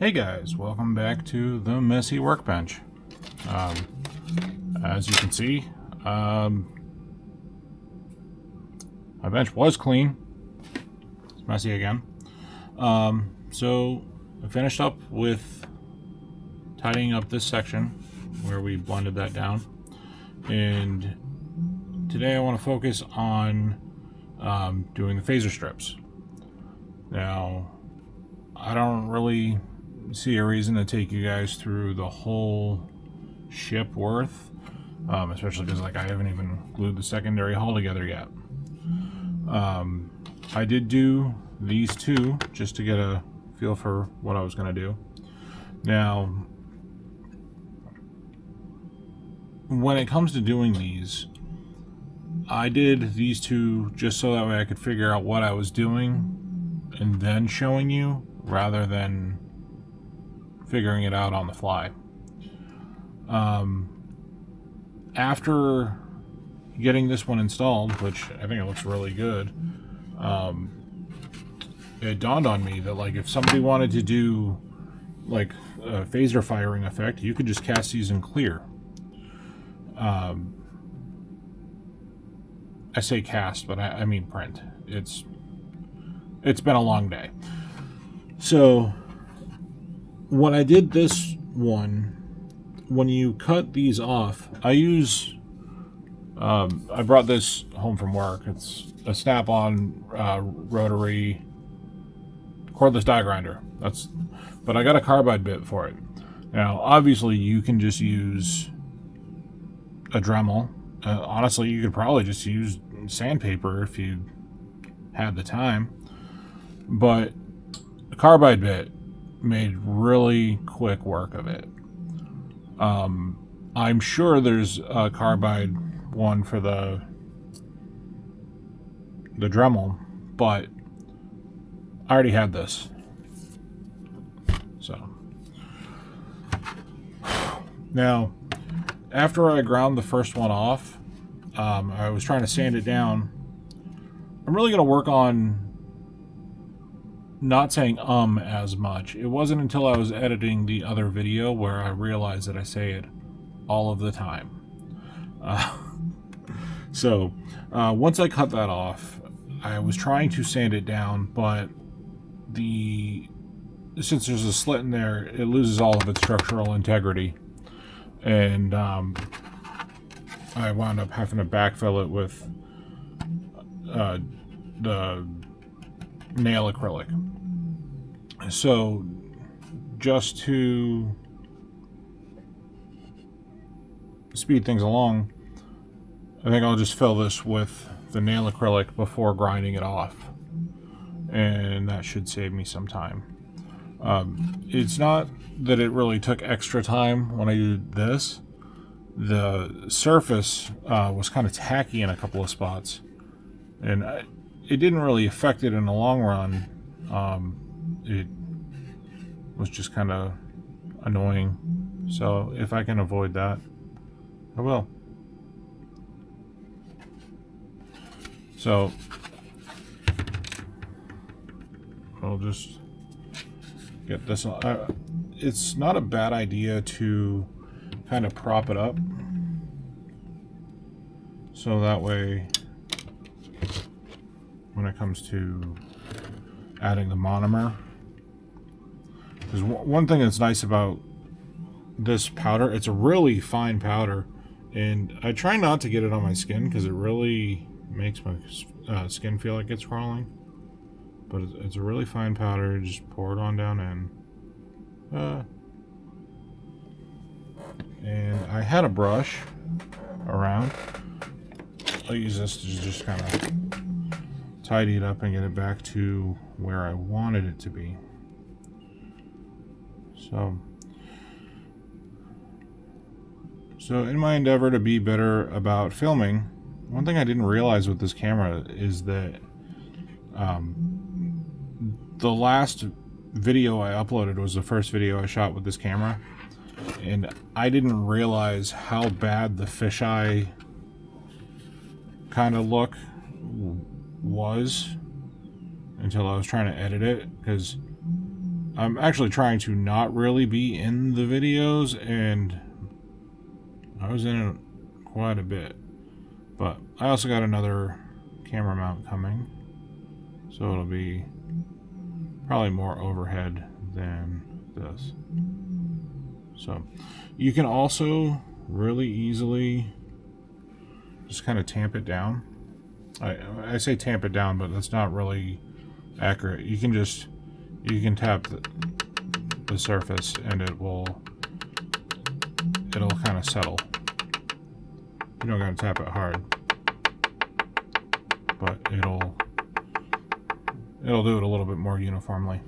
Hey guys, welcome back to the messy workbench. As you can see, my bench was clean. It's messy again. So I finished up with tidying up this section where we blended that down, and today I want to focus on doing the phaser strips. Now, I don't really see a reason to take you guys through the whole ship worth, especially because I haven't even glued the secondary hull together yet. I did do these two just to get a feel for what I was going to do. Now, when it comes to doing these, I did these two just so that way I could figure out what I was doing and then showing you, rather than figuring it out on the fly. After getting this one installed, which I think it looks really good, it dawned on me that if somebody wanted to do a phaser firing effect, you could just cast these in clear. I say cast, but I mean print. It's been a long day. So when I did this one, when you cut these off, I brought this home from work. It's a snap-on rotary cordless die grinder. But I got a carbide bit for it. Now, obviously, you can just use a Dremel. Honestly, you could probably just use sandpaper if you had the time. But the carbide bit made really quick work of it. I'm sure there's a carbide one for the Dremel, but I already had this. So now, after I ground the first one off, I was trying to sand it down. I'm really going to work on not saying as much. It wasn't until I was editing the other video where I realized that I say it all of the time. So once I cut that off, I was trying to sand it down, but since there's a slit in there, it loses all of its structural integrity, and I wound up having to backfill it with the nail acrylic. So just to speed things along, I think I'll just fill this with the nail acrylic before grinding it off, and that should save me some time. It's not that it really took extra time when I did this. The surface was kind of tacky in a couple of spots, and it didn't really affect it in the long run. It was just kind of annoying. So if I can avoid that, I will. So I'll just get this on. It's not a bad idea to kind of prop it up, so that way when it comes to adding the monomer, because one thing that's nice about this powder, it's a really fine powder, and I try not to get it on my skin because it really makes my skin feel like it's crawling, but it's a really fine powder. Just pour it on down in. And I had a brush around. I'll use this to just kind of tidy it up and get it back to where I wanted it to be. So in my endeavor to be better about filming, one thing I didn't realize with this camera is that the last video I uploaded was the first video I shot with this camera, and I didn't realize how bad the fisheye kind of look was until I was trying to edit it, because I'm actually trying to not really be in the videos, and I was in it quite a bit. But I also got another camera mount coming, so it'll be probably more overhead than this. So you can also really easily just kind of tamp it down. I say tamp it down, but that's not really accurate. You can tap the surface and it'll kind of settle. You don't gotta tap it hard, but it'll do it a little bit more uniformly.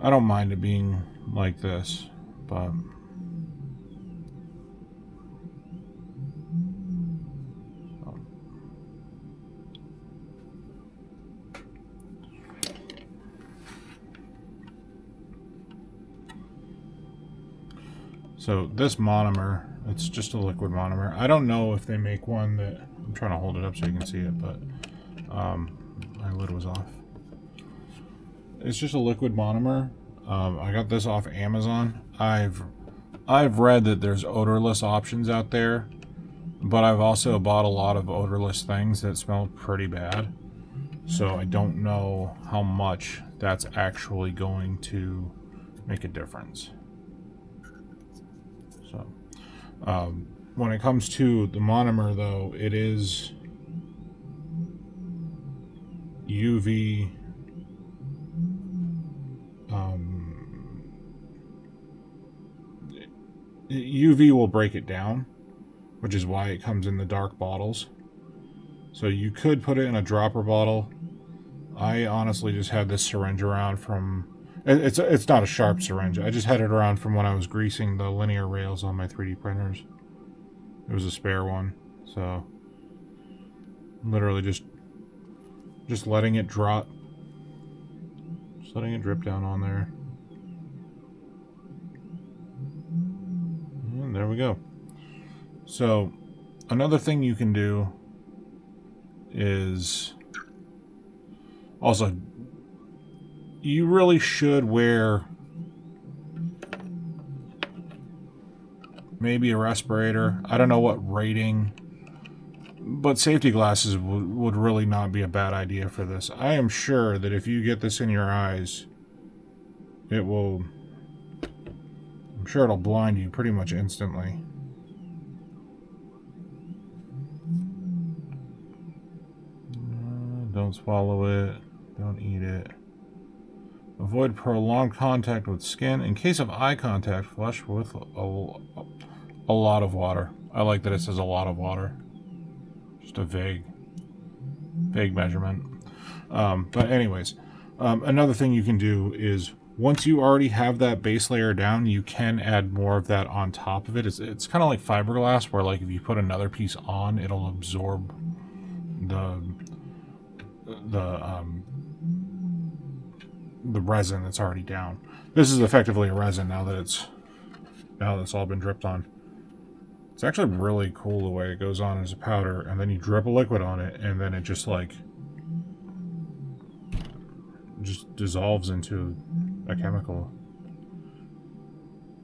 I don't mind it being like this, but so this monomer, it's just a liquid monomer. I don't know if they make one that, I'm trying to hold it up so you can see it, but my lid was off. It's just a liquid monomer. I got this off Amazon. I've read that there's odorless options out there, but I've also bought a lot of odorless things that smell pretty bad. So I don't know how much that's actually going to make a difference. So when it comes to the monomer, though, it is UV. UV will break it down, which is why it comes in the dark bottles. So you could put it in a dropper bottle. I honestly just had this syringe around from... It's not a sharp syringe. I just had it around from when I was greasing the linear rails on my 3D printers. It was a spare one. So literally just letting it drop. Just letting it drip down on there. And there we go. So another thing you can do is also, you really should wear maybe a respirator. I don't know what rating, but safety glasses would really not be a bad idea for this. I am sure that if you get this in your eyes, I'm sure it'll blind you pretty much instantly. Don't swallow it. Don't eat it. Avoid prolonged contact with skin. In case of eye contact, flush with a lot of water. I like that it says a lot of water. Just a vague measurement. But anyways, another thing you can do is, once you already have that base layer down, you can add more of that on top of it. It's kind of like fiberglass, where like if you put another piece on, it'll absorb the resin that's already down. This is effectively a resin now that it's all been dripped on. It's actually really cool the way it goes on as a powder, and then you drip a liquid on it, and then it just dissolves into a chemical.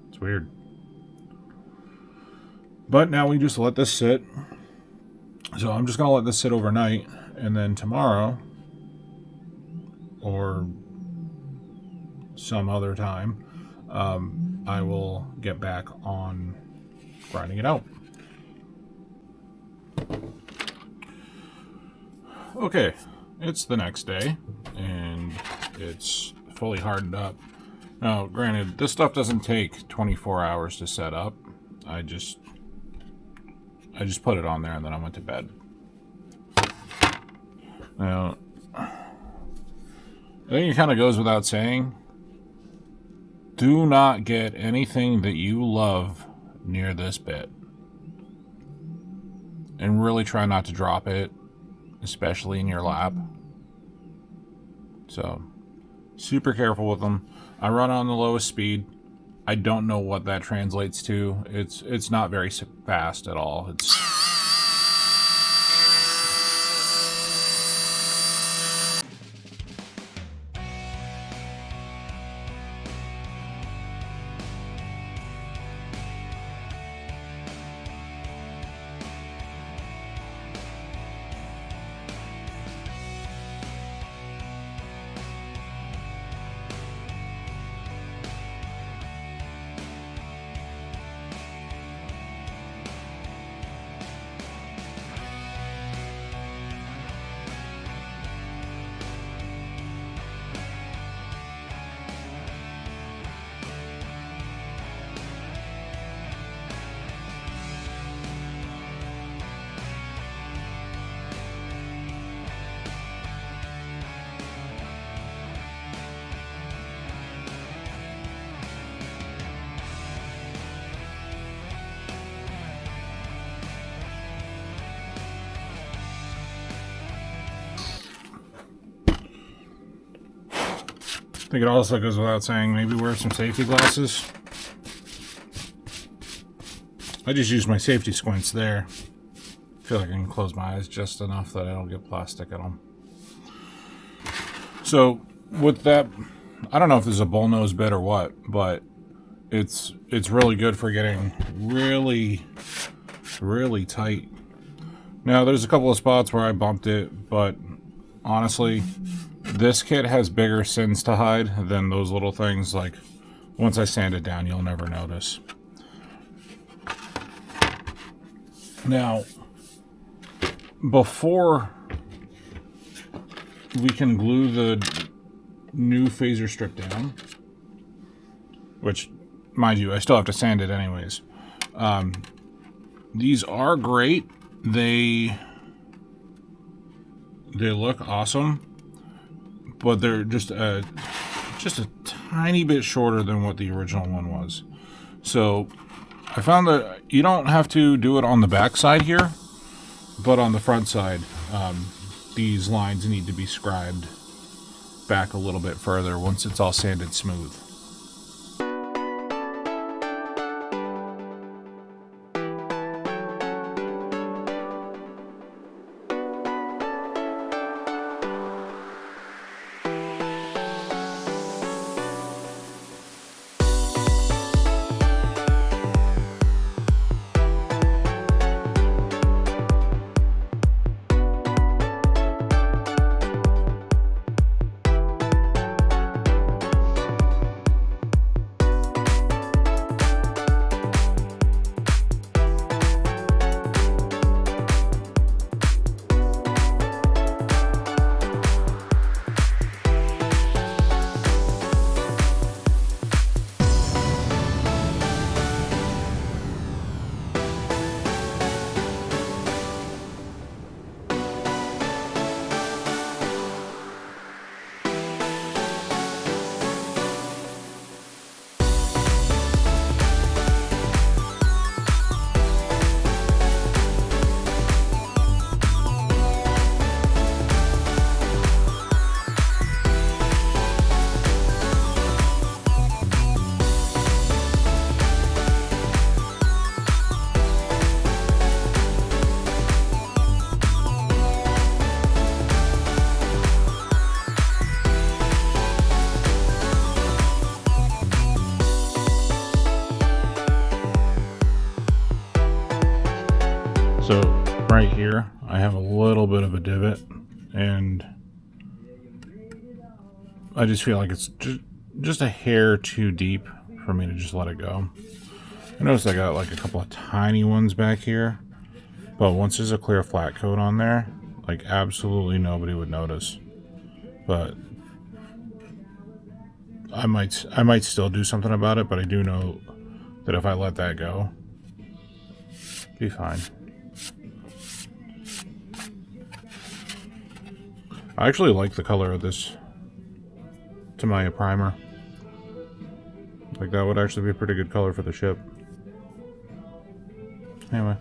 It's weird. But now we just let this sit. So I'm just gonna let this sit overnight, and then tomorrow or some other time, I will get back on grinding it out. Okay, it's the next day, and it's fully hardened up. Now, granted, this stuff doesn't take 24 hours to set up. I just put it on there, and then I went to bed. Now, I think it kind of goes without saying, do not get anything that you love near this bit. And really try not to drop it, especially in your lap. So, super careful with them. I run on the lowest speed. I don't know what that translates to. It's not very fast at all. It's... think it also goes without saying, maybe wear some safety glasses. I just use my safety squints there. I feel like I can close my eyes just enough that I don't get plastic in them. So with that, I don't know if this is a bullnose bit or what, but it's really good for getting really, really tight. Now there's a couple of spots where I bumped it, but honestly, this kit has bigger sins to hide than those little things. Like, once I sand it down, you'll never notice. Now, before we can glue the new phaser strip down, which, mind you, I still have to sand it anyways. These are great. They look awesome, but they're just a tiny bit shorter than what the original one was. So I found that you don't have to do it on the back side here, but on the front side, these lines need to be scribed back a little bit further once it's all sanded smooth. So right here, I have a little bit of a divot, and I just feel like it's just a hair too deep for me to just let it go. I noticed I got like a couple of tiny ones back here, but once there's a clear flat coat on there, like absolutely nobody would notice. But I might still do something about it, but I do know that if I let that go, it'll be fine. I actually like the color of this Tamiya primer. Like, that would actually be a pretty good color for the ship. Anyway.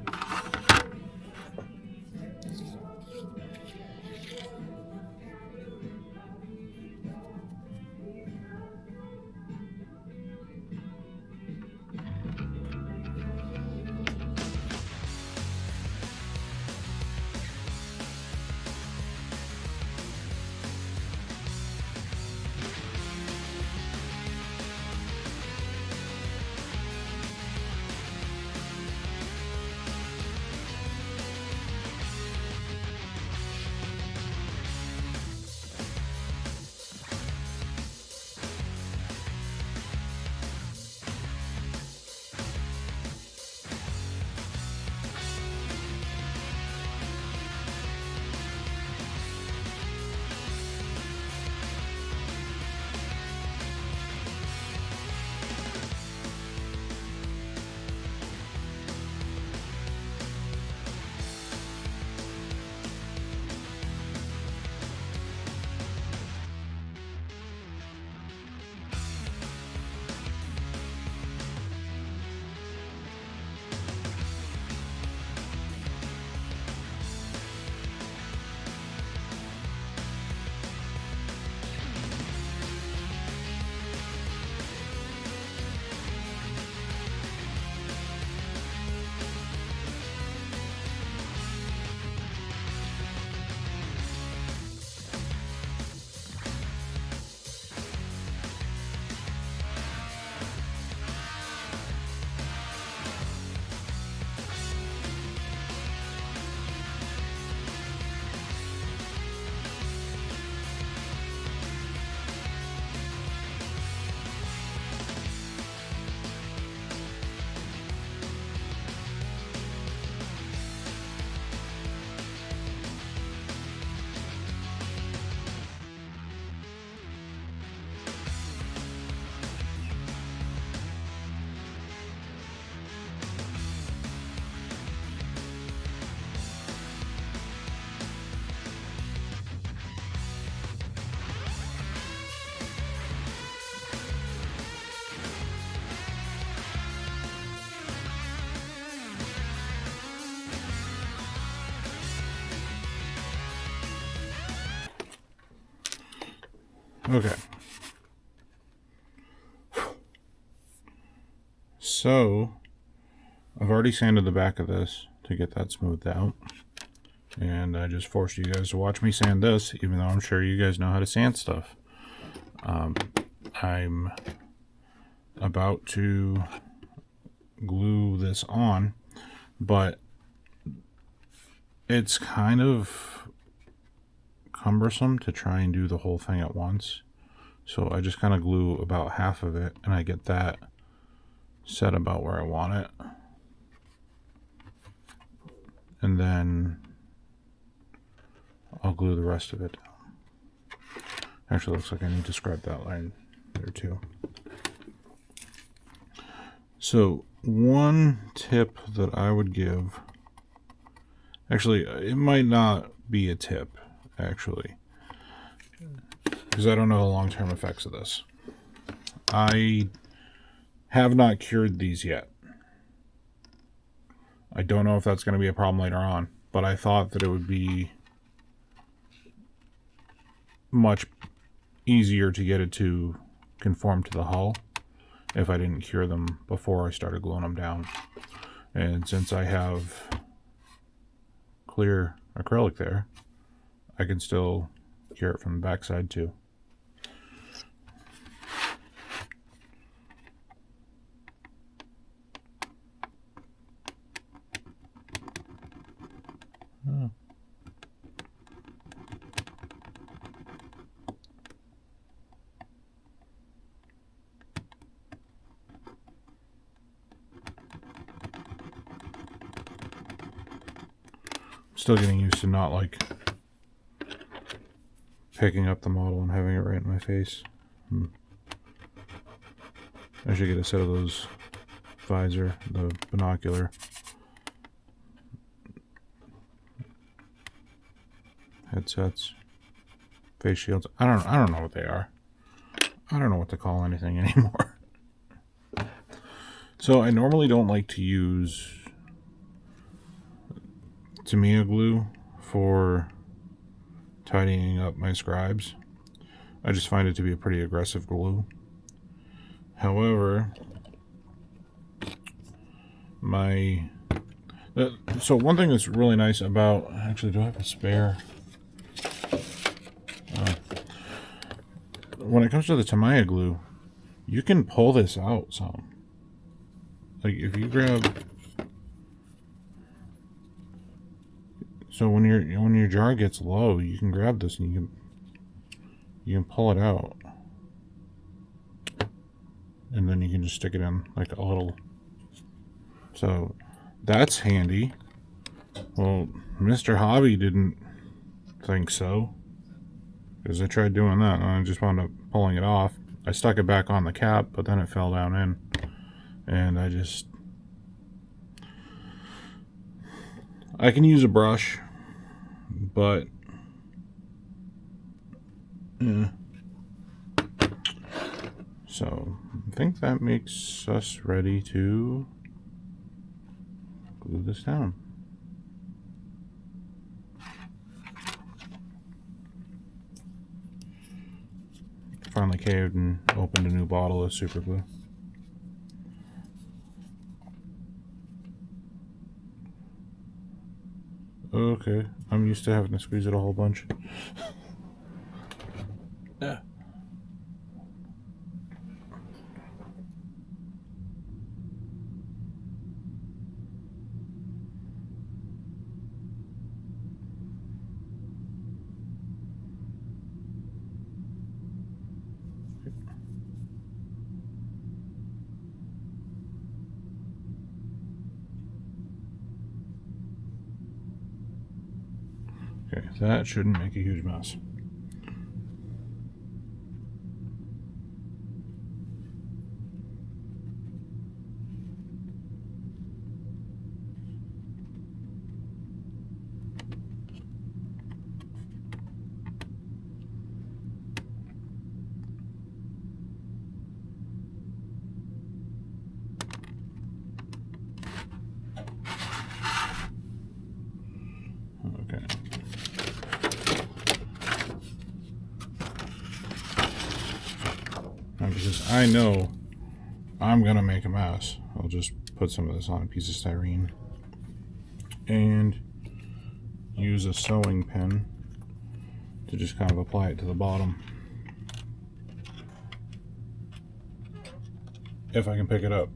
Okay. So, I've already sanded the back of this to get that smoothed out. And I just forced you guys to watch me sand this, even though I'm sure you guys know how to sand stuff. I'm about to glue this on, but it's kind of cumbersome to try and do the whole thing at once. So I just kind of glue about half of it, and I get that set about where I want it. And then I'll glue the rest of it down. Actually, looks like I need to scrub that line there too. So one tip that I would give, actually, it might not be a tip, actually, because I don't know the long-term effects of this. I have not cured these yet. I don't know if that's going to be a problem later on, but I thought that it would be much easier to get it to conform to the hull if I didn't cure them before I started gluing them down. And since I have clear acrylic there, I can still cure it from the backside too. Still getting used to not like picking up the model and having it right in my face. I should get a set of those visor, the binocular headsets, face shields. I don't know what they are. I don't know what to call anything anymore. So I normally don't like to use Tamiya glue for tidying up my scribes. I just find it to be a pretty aggressive glue. However, so one thing that's really nice about, actually, do I have a spare? When it comes to the Tamiya glue, you can pull this out some. Like if you grab, so when your jar gets low, you can grab this and you can pull it out, and then you can just stick it in like a little. So that's handy. Well, Mr. Hobby didn't think so, because I tried doing that and I just wound up pulling it off. I stuck it back on the cap, but then it fell down in, and I can use a brush, but so I think that makes us ready to glue this down. Finally caved and opened a new bottle of super glue. Okay, I'm used to having to squeeze it a whole bunch. Yeah. Okay, that shouldn't make a huge mess. I know I'm gonna make a mess. I'll just put some of this on a piece of styrene and use a sewing pin to just kind of apply it to the bottom. If I can pick it up.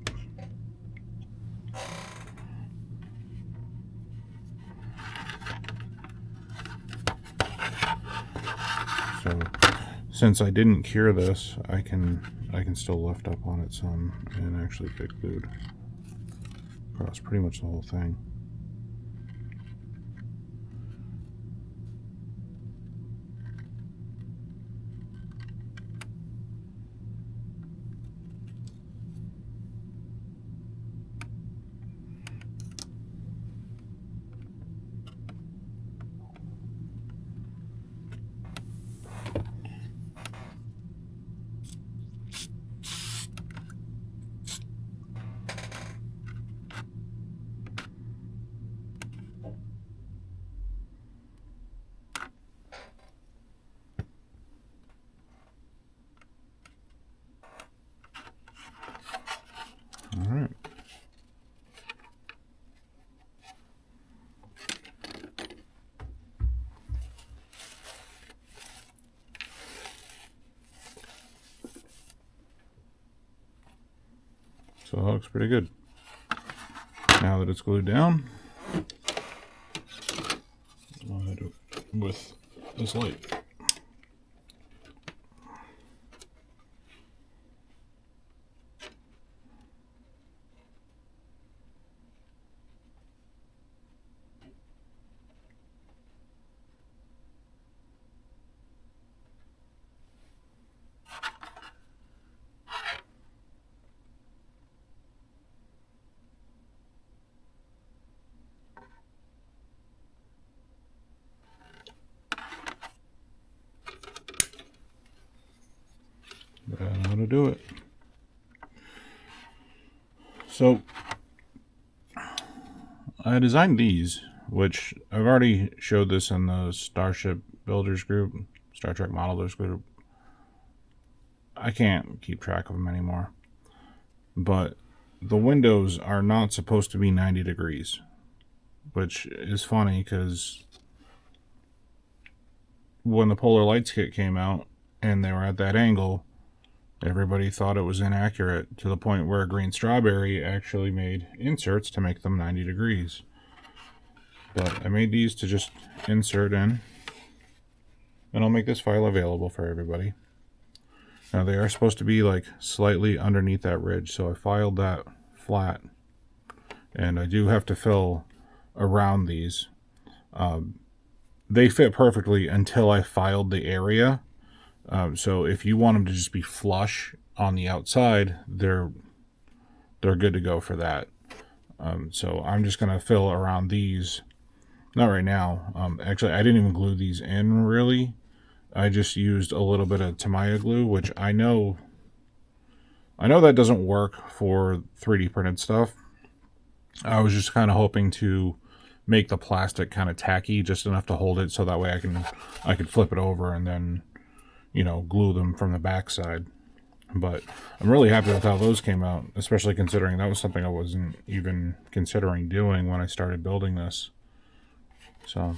So since I didn't cure this, I can still lift up on it some and actually get glued across pretty much the whole thing. All right. So it looks pretty good. Now that it's glued down, I'll hit it with this light. But I know how to do it. So I designed these, which I've already showed this in the Starship Builders group, Star Trek Modelers group. I can't keep track of them anymore. But the windows are not supposed to be 90 degrees, which is funny because when the Polar Lights kit came out and they were at that angle, everybody thought it was inaccurate to the point where Green Strawberry actually made inserts to make them 90 degrees. But I made these to just insert in, and I'll make this file available for everybody. Now they are supposed to be like slightly underneath that ridge, so I filed that flat, and I do have to fill around these. They fit perfectly until I filed the area. So if you want them to just be flush on the outside, they're good to go for that. So I'm just gonna fill around these. Not right now. Actually, I didn't even glue these in really. I just used a little bit of Tamiya glue, which I know that doesn't work for 3D printed stuff. I was just kind of hoping to make the plastic kind of tacky, just enough to hold it, so that way I could flip it over and then, glue them from the back side. But I'm really happy with how those came out, especially considering that was something I wasn't even considering doing when I started building this. So